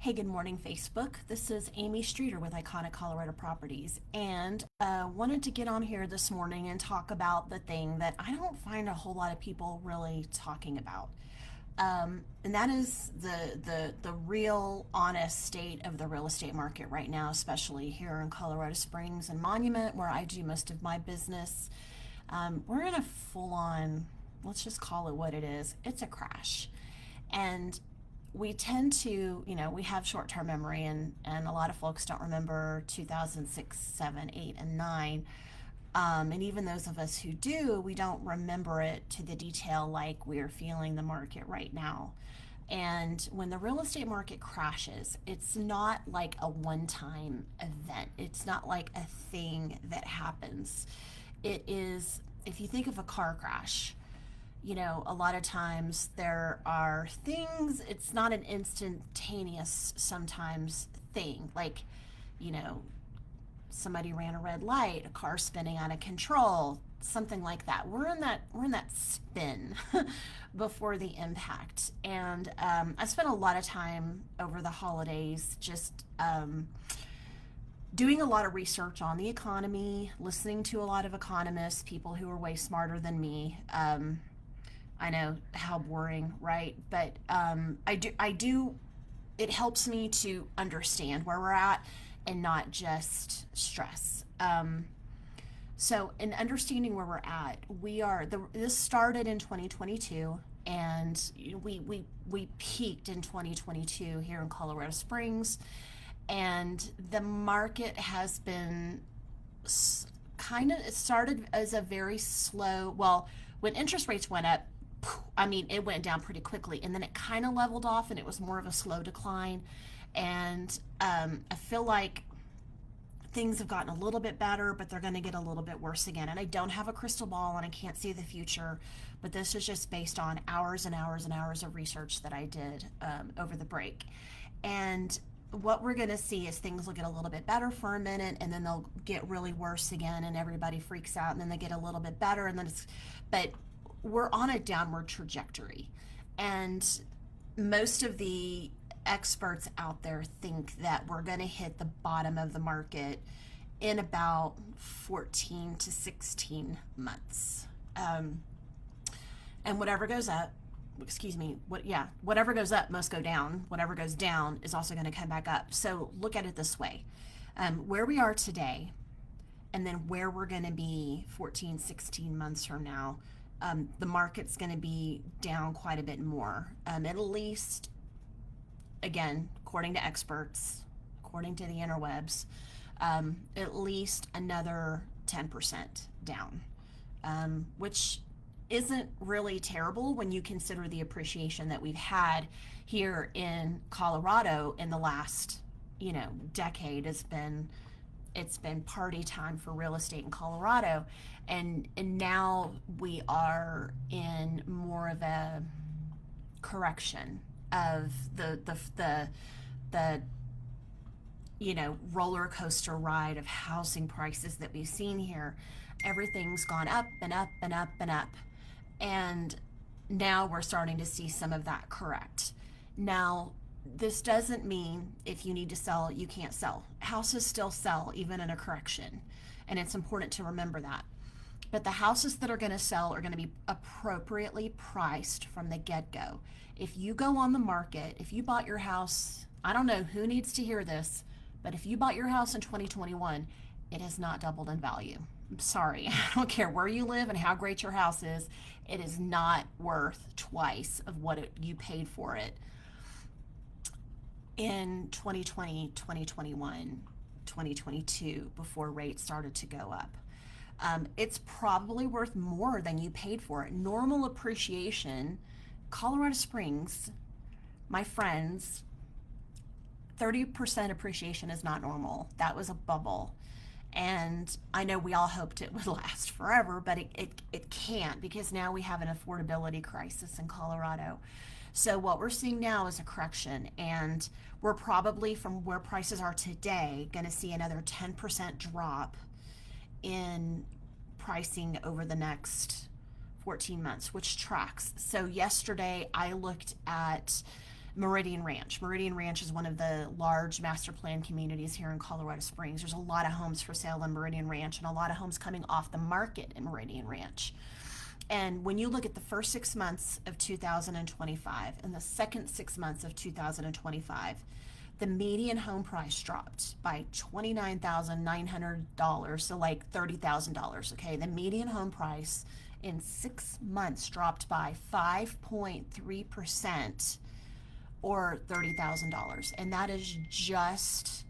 Hey, good morning, Facebook. This is Amie Streater with Iconic Colorado Properties, and wanted to get on here this morning and talk about the thing that I don't find a whole lot of people really talking about, and that is the real, honest state of the real estate market right now, especially here in Colorado Springs and Monument, where I do most of my business. We're in a full-on, let's just call it what it is. It's a crash, and we tend to, we have short-term memory, and a lot of folks don't remember 2006, 7, 8, and 9. And even those of us who do, we don't remember it to the detail like we're feeling the market right now. And when the real estate market crashes, it's not like a one-time event. It's not like a thing that happens. It is, if you think of a car crash, a lot of times there are things, it's not an instantaneous sometimes thing. Like, you know, somebody ran a red light, a car spinning out of control, something like that. We're in that spin before the impact. And I spent a lot of time over the holidays just doing a lot of research on the economy, listening to a lot of economists, people who are way smarter than me. I know, how boring, right? But I do. It helps me to understand where we're at and not just stress. So, in understanding where we're at, this started in 2022, and we peaked in 2022 here in Colorado Springs, and the market has been it started as a very slow. Well, when interest rates went up, I mean, it went down pretty quickly, and then it kind of leveled off, and it was more of a slow decline. And I feel like things have gotten a little bit better, but they're going to get a little bit worse again. And I don't have a crystal ball, and I can't see the future, but this is just based on hours and hours and hours of research that I did over the break. And what we're going to see is things will get a little bit better for a minute, and then they'll get really worse again, and everybody freaks out, and then they get a little bit better, and then but we're on a downward trajectory. And most of the experts out there think that we're going to hit the bottom of the market in about 14 to 16 months. And whatever goes up, whatever goes up must go down. Whatever goes down is also going to come back up. So look at it this way. Where we are today, and then where we're going to be 14, 16 months from now, the market's going to be down quite a bit more. At least, again, according to experts, according to the interwebs, at least another 10% down, which isn't really terrible when you consider the appreciation that we've had here in Colorado in the last, decade. It's been party time for real estate in Colorado, and now we are in more of a correction of the roller coaster ride of housing prices that we've seen here. Everything's gone up and up and up and up, and now we're starting to see some of that correct. Now, this doesn't mean if you need to sell, you can't sell. Houses still sell even in a correction, and it's important to remember that. But the houses that are going to sell are going to be appropriately priced from the get-go. If you go on the market, if you bought your house, I don't know who needs to hear this, but if you bought your house in 2021, it has not doubled in value. I'm sorry. I don't care where you live and how great your house is. It is not worth twice of what you paid for it in 2020, 2021, 2022, before rates started to go up. It's probably worth more than you paid for it. Normal appreciation, Colorado Springs, my friends, 30% appreciation is not normal. That was a bubble. And I know we all hoped it would last forever, but it can't, because now we have an affordability crisis in Colorado. So what we're seeing now is a correction, and we're probably, from where prices are today, going to see another 10% drop in pricing over the next 14 months, which tracks. So yesterday I looked at Meridian Ranch. Meridian Ranch is one of the large master plan communities here in Colorado Springs. There's a lot of homes for sale in Meridian Ranch and a lot of homes coming off the market in Meridian Ranch. And when you look at the first 6 months of 2025 and the second 6 months of 2025, the median home price dropped by $29,900, so like $30,000. Okay, the median home price in 6 months dropped by 5.3%, or $30,000, and that is just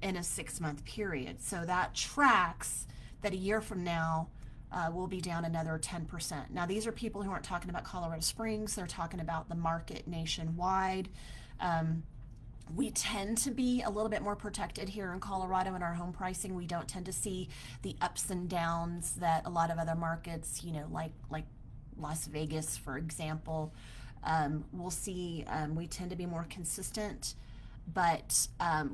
in a 6 month period. So that tracks that a year from now will be down another 10%. Now, these are people who aren't talking about Colorado Springs, they're talking about the market nationwide. We tend to be a little bit more protected here in Colorado in our home pricing. We don't tend to see the ups and downs that a lot of other markets, like Las Vegas, for example, we'll see. We tend to be more consistent, but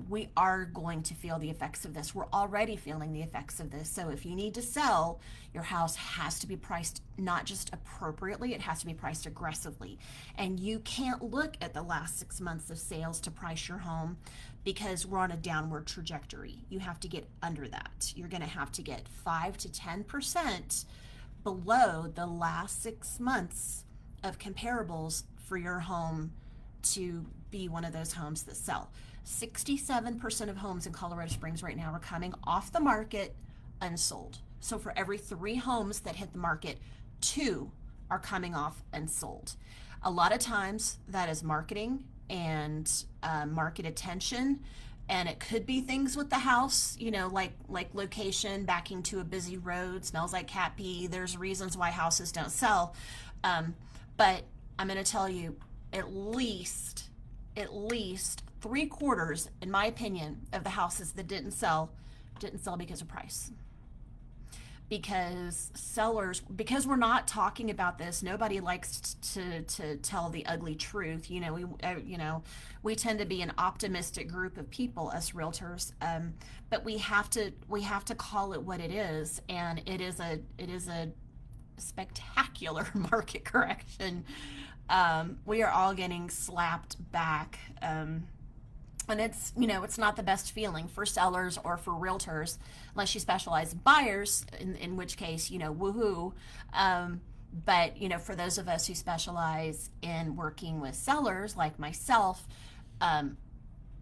we are going to feel the effects of this. We're already feeling the effects of this. So if you need to sell, your house has to be priced not just appropriately, it has to be priced aggressively. And you can't look at the last 6 months of sales to price your home, because we're on a downward trajectory. You have to get under that. You're going to have to get 5 to 10% below the last 6 months of comparables for your home to be one of those homes that sell. 67% of homes in Colorado Springs right now are coming off the market unsold. So for every 3 homes that hit the market, 2 are coming off unsold. A lot of times that is marketing and market attention, and it could be things with the house, like location, backing to a busy road, smells like cat pee. There's reasons why houses don't sell. But I'm going to tell you, at least 3/4, in my opinion, of the houses that didn't sell because of price. Because sellers, because we're not talking about this, nobody likes to tell the ugly truth. We tend to be an optimistic group of people, us realtors, but we have to call it what it is, and it is a spectacular market correction. We are all getting slapped back, and it's not the best feeling for sellers or for realtors, unless you specialize in buyers, in which case, woohoo. But for those of us who specialize in working with sellers like myself,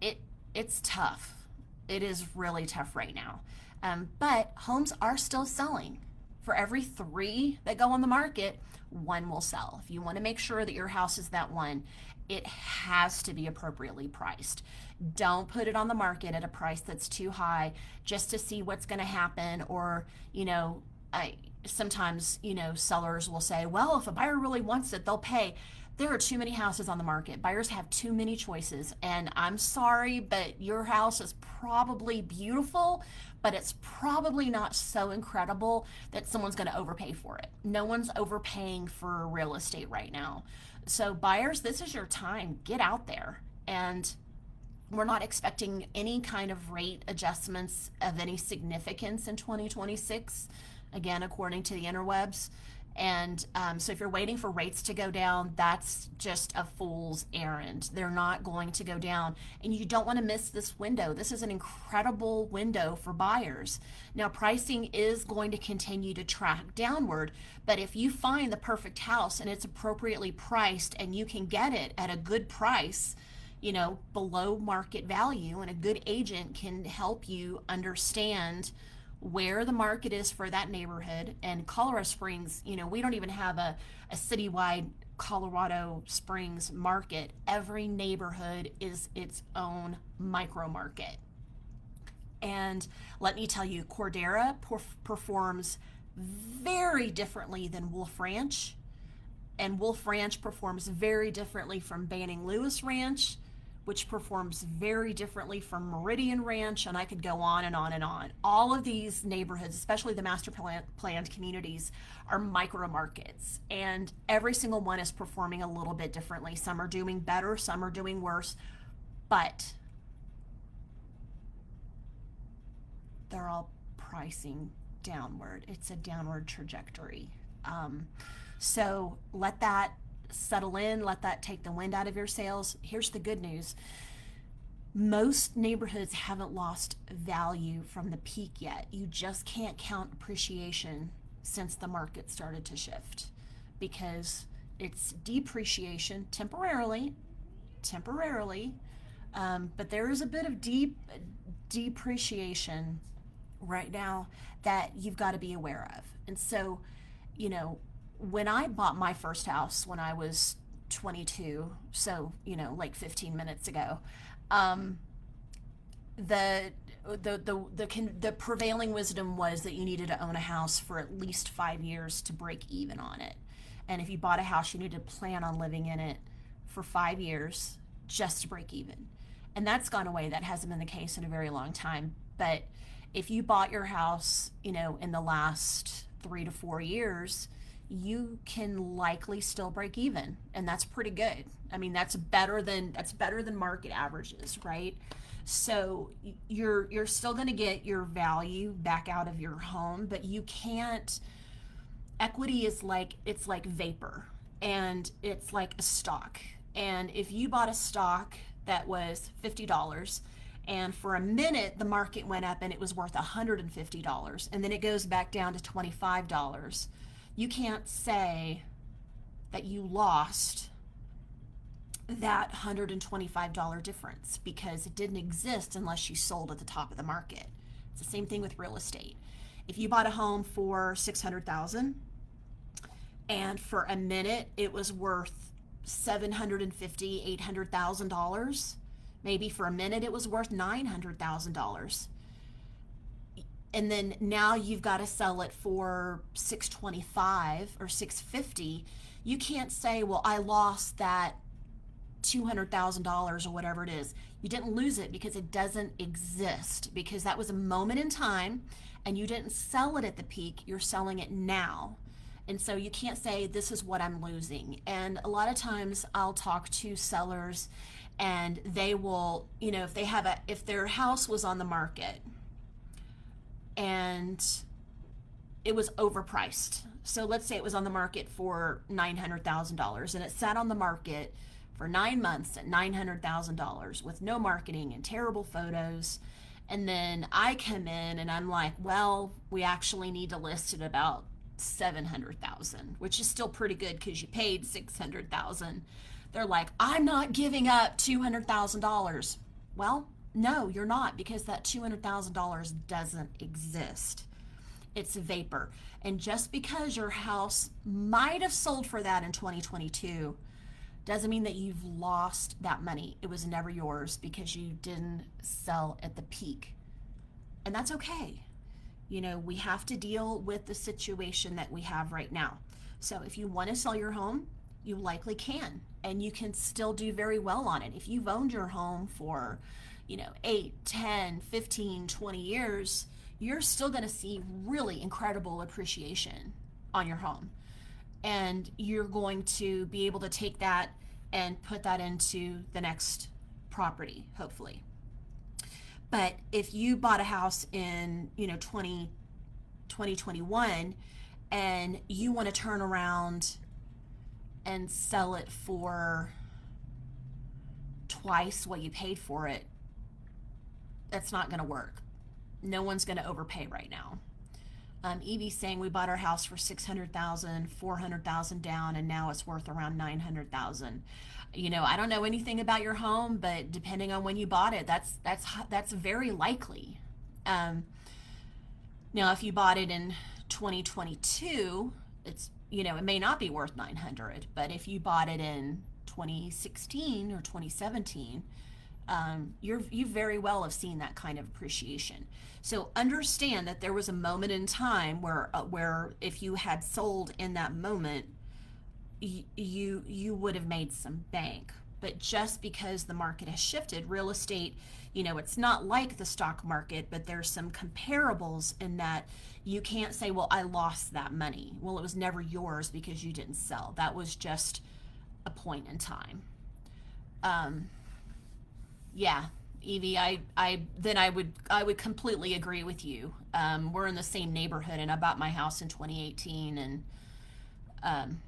it's tough. It is really tough right now, but homes are still selling. For every 3 that go on the market, 1 will sell. If you want to make sure that your house is that one, it has to be appropriately priced. Don't put it on the market at a price that's too high just to see what's going to happen. Or, sometimes, sellers will say, well, if a buyer really wants it, they'll pay. There are too many houses on the market. Buyers have too many choices. And I'm sorry, but your house is probably beautiful, but it's probably not so incredible that someone's going to overpay for it. No one's overpaying for real estate right now. So buyers, this is your time. Get out there. And we're not expecting any kind of rate adjustments of any significance in 2026, again, according to the interwebs. And so if you're waiting for rates to go down, that's just a fool's errand. They're not going to go down, and you don't want to miss this window. This is an incredible window for buyers. Now, pricing is going to continue to track downward, but if you find the perfect house and it's appropriately priced and you can get it at a good price, below market value, and a good agent can help you understand where the market is for that neighborhood. And Colorado Springs, we don't even have a citywide Colorado Springs market. Every neighborhood is its own micro market. And let me tell you, Cordera performs very differently than Wolf Ranch, and Wolf Ranch performs very differently from Banning Lewis Ranch, which performs very differently from Meridian Ranch, and I could go on and on and on. All of these neighborhoods, especially the master planned communities, are micro markets, and every single one is performing a little bit differently. Some are doing better, some are doing worse, but they're all pricing downward. It's a downward trajectory. So let that settle in, let that take the wind out of your sails. Here's the good news. Most neighborhoods haven't lost value from the peak yet. You just can't count appreciation since the market started to shift, because it's depreciation temporarily, but there is a bit of depreciation right now that you've got to be aware of. And so, you know, when I bought my first house when I was 22, so, you know, like 15 minutes ago, the prevailing wisdom was that you needed to own a house for at least 5 years to break even on it. And if you bought a house, you needed to plan on living in it for 5 years just to break even. And that's gone away. That hasn't been the case in a very long time. But if you bought your house, you know, in the last 3 to 4 years, you can likely still break even, and that's pretty good. I mean, that's better than market averages, right? So you're still going to get your value back out of your home, but you can't. Equity is like, it's like vapor, and it's like a stock. And if you bought a stock that was $50, and for a minute the market went up and it was worth $150, and then it goes back down to $25, you can't say that you lost that $125 difference, because it didn't exist unless you sold at the top of the market. It's the same thing with real estate. If you bought a home for $600,000 and for a minute it was worth $750,000, $800,000, maybe for a minute it was worth $900,000, and then now you've got to sell it for $625,000 or $650,000, you can't say, well, I lost that $200,000 or whatever it is. You didn't lose it, because it doesn't exist, because that was a moment in time and you didn't sell it at the peak. You're selling it now. And so you can't say, this is what I'm losing. And a lot of times I'll talk to sellers, and they will, you know, if their house was on the market and it was overpriced. So let's say it was on the market for $900,000 and it sat on the market for 9 months at $900,000 with no marketing and terrible photos. And then I come in and I'm like, well, we actually need to list it about $700,000, which is still pretty good because you paid $600,000. They're like, I'm not giving up $200,000. Well, no, you're not, because that $200,000 doesn't exist. It's vapor. And just because your house might have sold for that in 2022 doesn't mean that you've lost that money. It was never yours because you didn't sell at the peak. And that's okay. You know, we have to deal with the situation that we have right now. So if you want to sell your home, you likely can, and you can still do very well on it. If you've owned your home for, 8, 10, 15, 20 years, you're still going to see really incredible appreciation on your home. And you're going to be able to take that and put that into the next property, hopefully. But if you bought a house in, 2021 and you want to turn around and sell it for twice what you paid for it, that's not going to work. No one's going to overpay right now. Evie's saying we bought our house for $600,000, $400,000 down, and now it's worth around $900,000. I don't know anything about your home, but depending on when you bought it, that's very likely. Now, if you bought it in 2022, it's it may not be worth $900,000, but if you bought it in 2016 or 2017, you very well have seen that kind of appreciation. So understand that there was a moment in time where if you had sold in that moment, you would have made some bank. But just because the market has shifted, real estate, it's not like the stock market, but there's some comparables in that you can't say, well, I lost that money. Well, it was never yours because you didn't sell. That was just a point in time. Yeah, Evie, I would completely agree with you. We're in the same neighborhood, and I bought my house in 2018, and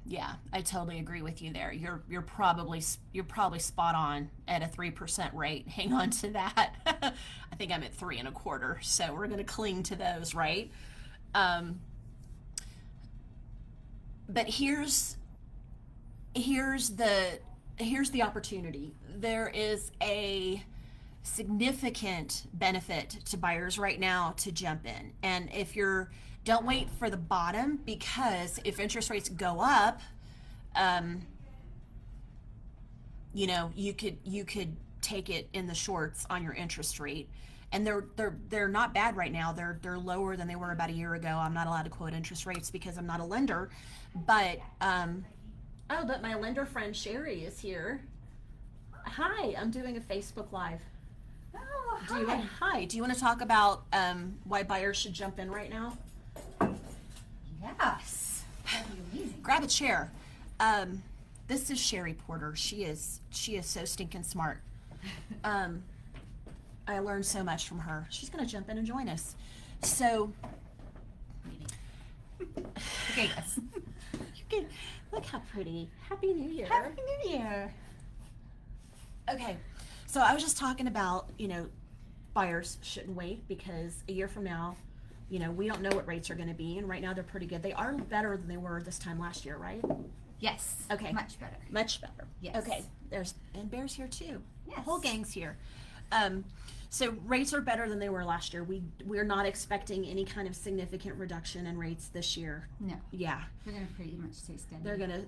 Yeah, I totally agree with you there. You're probably spot on at a 3% rate. Hang on to that. I think I'm at 3.25, so we're gonna cling to those, right? Um, but here's the here's the opportunity. There is a significant benefit to buyers right now to jump in. And if you're don't wait for the bottom, because if interest rates go up, um, you could take it in the shorts on your interest rate. And they're not bad right now. They're lower than they were about a year ago. I'm not allowed to quote interest rates because I'm not a lender, but oh, but my lender friend Shari is here. Hi, I'm doing a Facebook Live. Oh, Hi. Do you want to talk about why buyers should jump in right now? Yes. That'd be amazing. Grab a chair. This is Shari Porter. She is so stinking smart. I learned so much from her. She's gonna jump in and join us. So, Okay, yes. look how pretty. Happy New Year. Happy New Year. Okay, so I was just talking about, buyers shouldn't wait because a year from now, we don't know what rates are going to be, and right now they're pretty good. They are better than they were this time last year, right? Yes. Okay. Much better. Much better. Yes. Okay. And Bear's here too. Yes. The whole gang's here. So rates are better than they were last year. We're not expecting any kind of significant reduction in rates this year. No. Yeah. They're gonna pretty much stay steady.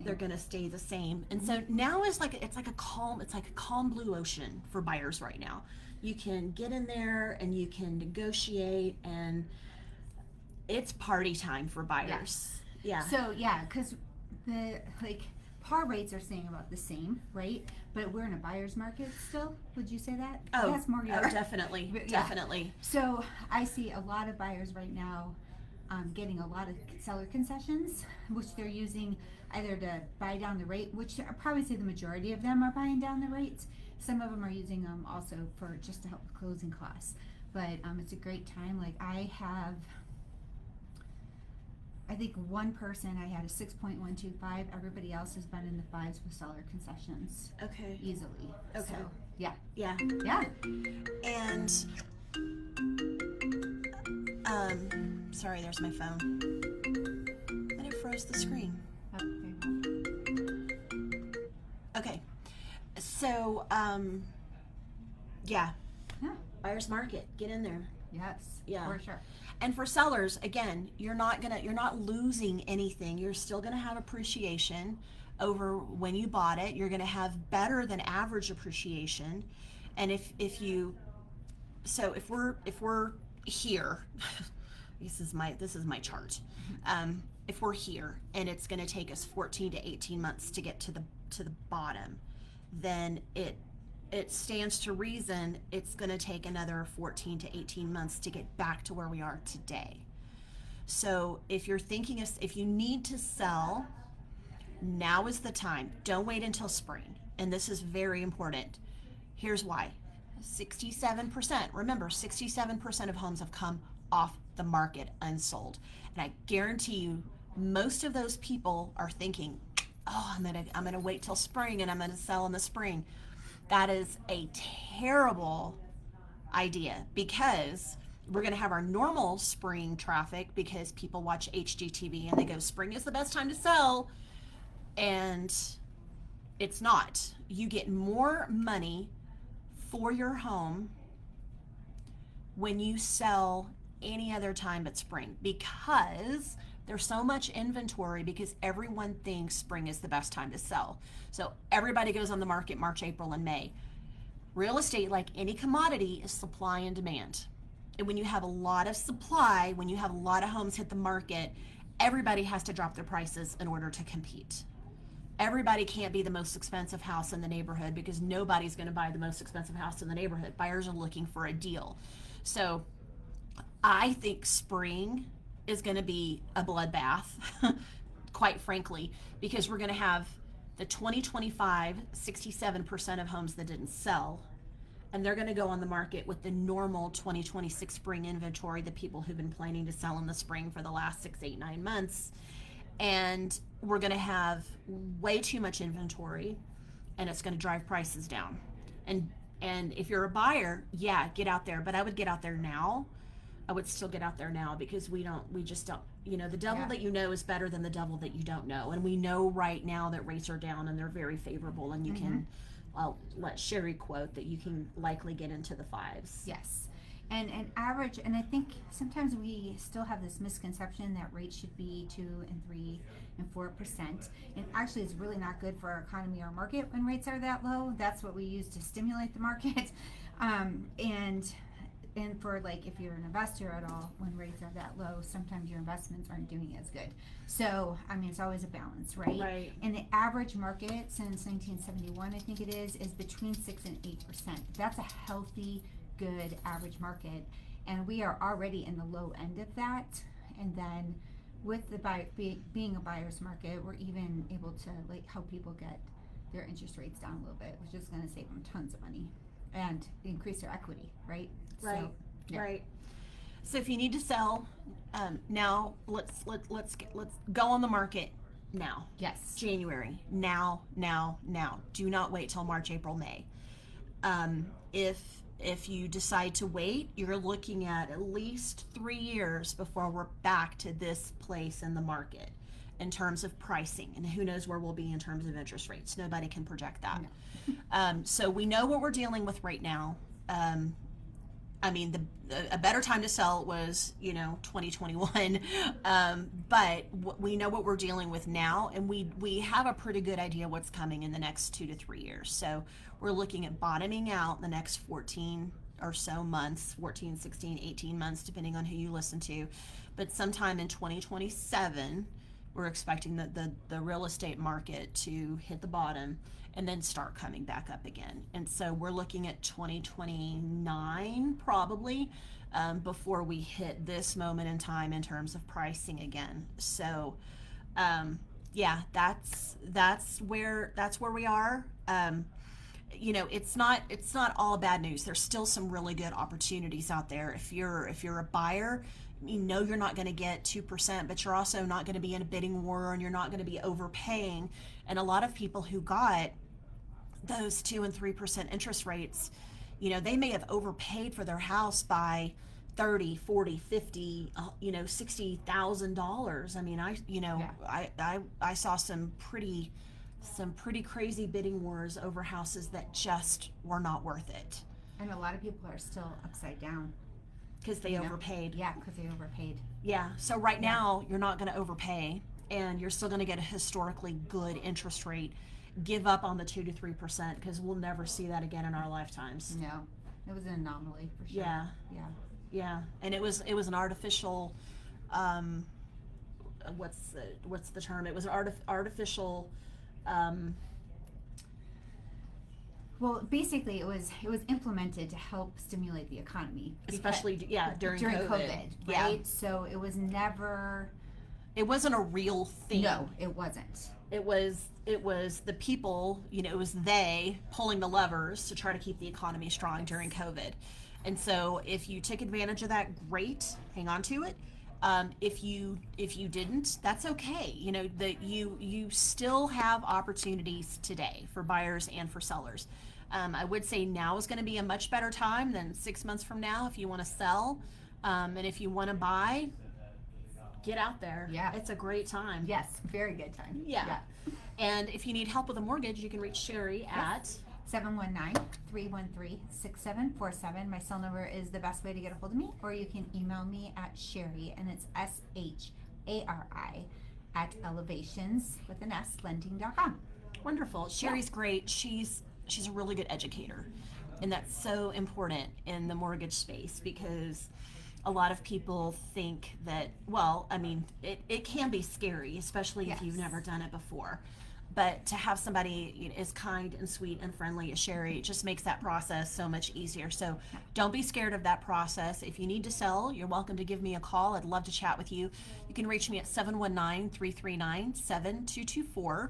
They're gonna stay the same. And so now it's like a calm blue ocean for buyers right now. You can get in there and you can negotiate, and it's party time for buyers. Yes. Yeah. So because the par rates are staying about the same, right? But we're in a buyer's market still. Would you say that? That's more your. Definitely, Yeah. definitely. So I see a lot of buyers right now getting a lot of seller concessions, which they're using either to buy down the rate, which I probably say the majority of them are buying down the rates. Some of them are using them also for just to help with closing costs. But it's a great time. Like I think one person I had a 6.125. Everybody else has been in the 5s with seller concessions Okay. easily. Okay. So, yeah. Yeah. Yeah. And sorry, there's my phone. And it froze the screen. Okay. So, yeah. Yeah. Buyer's market. Get in there. Yes. Yeah. For sure. And for sellers, again, you're not losing anything. You're still gonna have appreciation over when you bought it. You're gonna have better than average appreciation. And if we're here, this is my chart. If we're here and it's gonna take us 14 to 18 months to get to the bottom, then it stands to reason it's going to take another 14 to 18 months to get back to where we are today. So if you need to sell, now is the time. Don't wait until spring. And this is very important. Here's why. 67%, remember, 67% of homes have come off the market unsold. And I guarantee you, most of those people are thinking, oh, I'm gonna wait till spring and I'm gonna sell in the spring. That is a terrible idea, because we're going to have our normal spring traffic because people watch HGTV and they go, spring is the best time to sell. And it's not. You get more money for your home when you sell any other time but spring, because there's so much inventory, because everyone thinks spring is the best time to sell. So everybody goes on the market March, April, and May. Real estate, like any commodity, is supply and demand. And when you have a lot of supply, when you have a lot of homes hit the market, everybody has to drop their prices in order to compete. Everybody can't be the most expensive house in the neighborhood, because nobody's going to buy the most expensive house in the neighborhood. Buyers are looking for a deal. So I think spring is going to be a bloodbath, quite frankly, because we're going to have the 2025 67% of homes that didn't sell, and they're going to go on the market with the normal 2026 spring inventory, the people who've been planning to sell in the spring for the last 6, 8, 9 months. and we're going to have way too much inventory, and it's going to drive prices down. And if you're a buyer, yeah, get out there. But I would get out there now. I would still get out there now, because we just don't, the devil that you know is better than the devil that you don't know. And we know right now that rates are down and they're very favorable, and you can, I'll let Shari quote that you can likely get into the fives. Yes. And an average, and I think sometimes we still have this misconception that rates should be 2 and 3 and 4%. And actually, it's really not good for our economy or market when rates are that low. That's what we use to stimulate the market. And for, like, if you're an investor at all, when rates are that low, sometimes your investments aren't doing as good. So, I mean, it's always a balance, right? Right. And the average market since 1971, I think it is between 6 and 8%. That's a healthy, good average market, and we are already in the low end of that. And then with the being a buyer's market, we're even able to, like, help people get their interest rates down a little bit, which is going to save them tons of money and increase their equity, right? Right. So, yeah. Right. So if you need to sell, now let's go on the market now. Yes. January. Now. Do not wait till March, April, May. If you decide to wait, you're looking at least 3 years before we're back to this place in the market in terms of pricing, and who knows where we'll be in terms of interest rates. Nobody can project that. No. So we know what we're dealing with right now. I mean, a better time to sell was, 2021, but we know what we're dealing with now, and we have a pretty good idea what's coming in the next 2 to 3 years. So we're looking at bottoming out the next 14 or so months, 14, 16, 18 months, depending on who you listen to. But sometime in 2027, we're expecting the real estate market to hit the bottom and then start coming back up again. And so we're looking at 2029 probably before we hit this moment in time in terms of pricing again. So yeah, that's where we are. It's not all bad news. There's still some really good opportunities out there. If you're a buyer, you're not going to get 2%, but you're also not going to be in a bidding war, and you're not going to be overpaying. And a lot of people who got those 2 and 3% interest rates, they may have overpaid for their house by $30, $40, $50, $60,000. I mean, I saw some pretty crazy bidding wars over houses that just were not worth it. And a lot of people are still upside down. Because they overpaid. Yeah, because they overpaid. Yeah, so right now, you're not going to overpay, and you're still going to get a historically good interest rate. Give up on the 2 to 3%, because we'll never see that again in our lifetimes. No, it was an anomaly for sure. Yeah, and it was an artificial, what's the term? It was an artificial, well, basically, it was implemented to help stimulate the economy, especially during COVID, right? Yeah. So it was never. It wasn't a real thing. No, it wasn't. It was the people. It was they pulling the levers to try to keep the economy strong during COVID, and so if you took advantage of that, great, hang on to it. If you didn't, that's okay. You still have opportunities today for buyers and for sellers. I would say now is going to be a much better time than 6 months from now if you want to sell, and if you want to buy, get out there. Yeah, it's a great time. Yes, very good time. Yeah. And if you need help with a mortgage, you can reach Shari at 719-313-6747. My cell number is the best way to get a hold of me, or you can email me at Shari, and it's SHARI @elevations with an S lending.com. Wonderful. Shari's great. She's a really good educator, and that's so important in the mortgage space, because a lot of people think that, well, I mean, it can be scary, especially if you've never done it before. But to have somebody as kind and sweet and friendly as Shari, it just makes that process so much easier. So don't be scared of that process. If you need to sell, you're welcome to give me a call. I'd love to chat with you. You can reach me at 719-339-7224.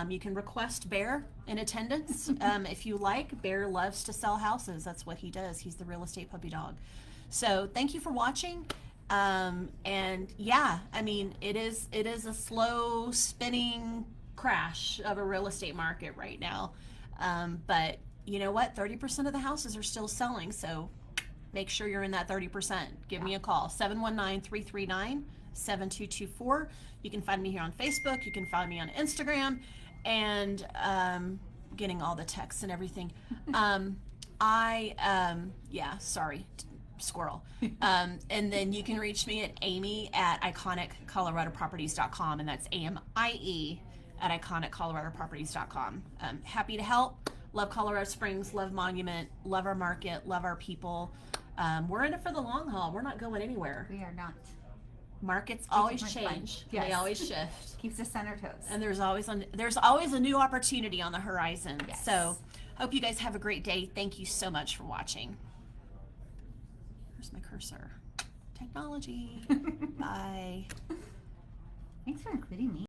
You can request Bear in attendance if you like. Bear loves to sell houses. That's what he does. He's the real estate puppy dog. So thank you for watching. And yeah, I mean, it is a slow spinning crash of a real estate market right now. But you know what? 30% of the houses are still selling. So make sure you're in that 30%. Give me a call, 719-339-7224. You can find me here on Facebook. You can find me on Instagram, and getting all the texts and everything. Yeah, sorry, squirrel. And then you can reach me at Amie at iconicColoradoProperties.com, and that's AMIE at iconicColoradoProperties.com. Happy to help. Love Colorado Springs, love Monument, love our market, love our people. We're in it for the long haul. We're not going anywhere. We are not. Markets always Keeps it fun. change. Yes. They always shift. Keeps us on our toes. And there's always a new opportunity on the horizon. Yes. So hope you guys have a great day. Thank you so much for watching. Where's my cursor? Technology. Bye. Thanks for including me.